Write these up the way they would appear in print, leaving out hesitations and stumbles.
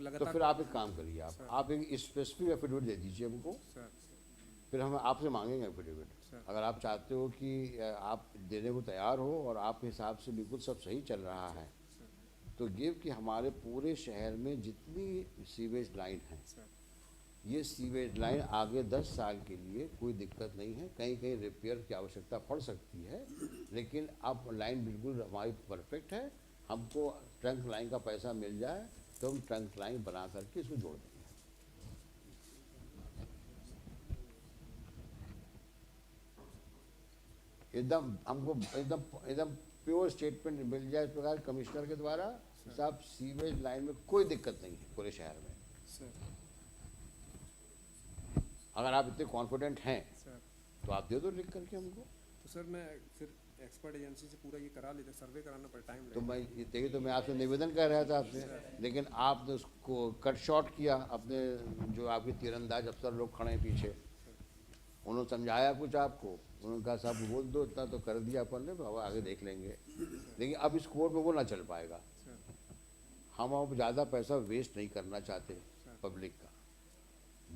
तो लगातार। फिर आप एक काम करिए, आप एक स्पेसिफिक एफिडेविट दे दीजिए हमको, सर फिर हम आपसे मांगेंगे एफिडेविट। सर अगर आप चाहते हो कि आप देने को तैयार हो और आपके हिसाब से बिल्कुल सब सही चल रहा है, सर तो गिव कि हमारे पूरे शहर में जितनी सीवेज लाइन है, सर ये सीवेज लाइन आगे 10 साल के लिए कोई दिक्कत नहीं है। कहीं कहीं रिपेयर की आवश्यकता पड़ सकती है, लेकिन अब लाइन बिल्कुल हमारी परफेक्ट है। हमको ट्रंक लाइन का पैसा मिल जाए तो हम ट्रंक लाइन बना करके इसको जोड़ देंगे। एकदम हमको एकदम एकदम प्योर स्टेटमेंट मिल जाए इस प्रकार कमिश्नर के द्वारा, साहब सीवेज लाइन में कोई दिक्कत नहीं है पूरे शहर में। सर अगर आप इतने कॉन्फिडेंट हैं सर तो आप दे दो लिख करके हमको। तो सर मैं फिर एक्सपर्ट एजेंसी से पूरा ये करा लेते, सर्वे कराना पड़े, टाइम तो लगेगा। मैं देखिए, तो मैं आपसे निवेदन कर रहा था आपसे, लेकिन आपने उसको कट शॉर्ट किया। अपने जो आपके तीरंदाज अफसर लोग खड़े हैं पीछे, उन्होंने समझाया कुछ आपको, उन्होंने कहा साहब बोल दो, इतना तो कर दिया अपन ने, अब आगे देख लेंगे। लेकिन अब इस कोर्ट में वो ना चल पाएगा। सर हम अब ज़्यादा पैसा वेस्ट नहीं करना चाहते पब्लिक का।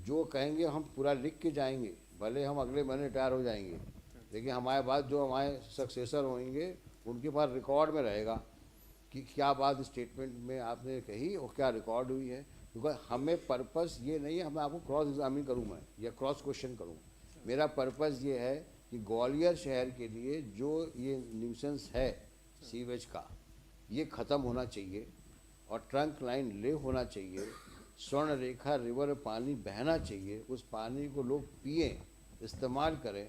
जो कहेंगे हम पूरा लिख के जाएंगे, भले हम अगले महीने रिटायर हो जाएंगे, लेकिन हमारे बाद जो हमारे सक्सेसर होंगे उनके पास रिकॉर्ड में रहेगा कि क्या बात स्टेटमेंट में आपने कही और क्या रिकॉर्ड हुई है। बिकॉज हमें पर्पस ये नहीं है, मैं आपको क्रॉस एग्जामिन करूँ मैं या क्रॉस क्वेश्चन करूँ। मेरा पर्पस ये है कि ग्वालियर शहर के लिए जो ये न्यूसेंस है सीवेज का, ये ख़त्म होना चाहिए और ट्रंक लाइन ले होना चाहिए। स्वर्ण रेखा रिवर में पानी बहना चाहिए, उस पानी को लोग पिए, इस्तेमाल करें,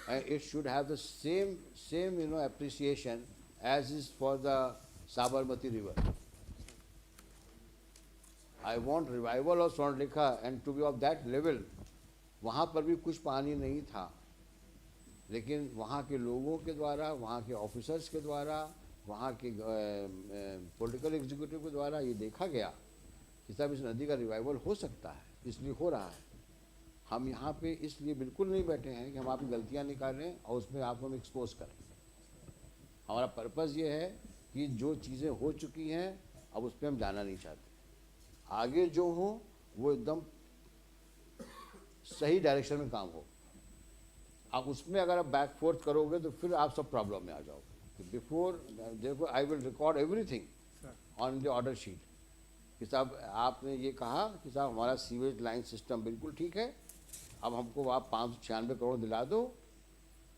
and it should have the same appreciation as is for the Sabarmati river. I want revival of Swarnarekha and to be of that level. वहाँ पर भी कुछ पानी नहीं था, लेकिन वहाँ के लोगों के द्वारा, वहाँ के ऑफिसर्स के द्वारा, वहाँ के पॉलिटिकल एग्जीक्यूटिव के द्वारा ये देखा गया कि साहब इस नदी का रिवाइवल हो सकता है, इसलिए हो रहा है। हम यहाँ पे इसलिए बिल्कुल नहीं बैठे हैं कि हम आपकी गलतियाँ निकालें और उसमें आपको हम एक्सपोज करें। हमारा पर्पज़ ये है कि जो चीज़ें हो चुकी हैं अब उस पर हम जाना नहीं चाहते, आगे जो हो वो एकदम सही डायरेक्शन में काम हो। आप उसमें अगर आप बैक फोर्थ करोगे तो फिर आप सब प्रॉब्लम में आ जाओगे। बिफोर देखो I will record everything on the order sheet कि साहब आपने ये कहा कि साहब हमारा सीवेज लाइन सिस्टम बिल्कुल ठीक है, अब हमको आप 596 करोड़ दिला दो,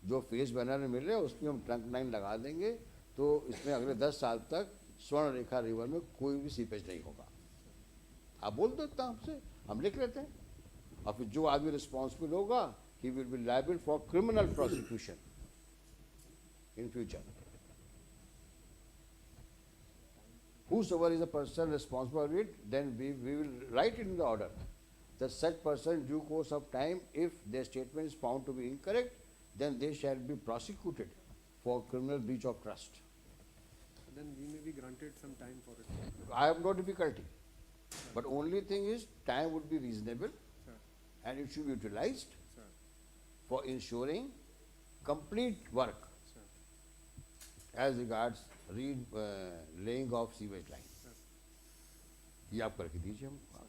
जो फेस बैनर में मिल रहे हैं उसमें हम ट्रंक लाइन लगा देंगे, तो इसमें अगले 10 साल तक स्वर्ण रेखा रिवर में कोई भी सीपेज नहीं होगा। आप बोल दो इतना हमसे, हम लिख लेते हैं। और फिर जो आदमी रिस्पॉन्सिबल होगा he will be liable for criminal prosecution in future. Whosoever is the person responsible for it, then we will write it in the order that such person due course of time, if their statement is found to be incorrect, then they shall be prosecuted for criminal breach of trust. Then we may be granted some time for it. I have no difficulty, but only thing is time would be reasonable Sir, and it should be utilized sir, for ensuring complete work sir, as regards laying of sewage line. sir. ये आप करके दीजिए हमको।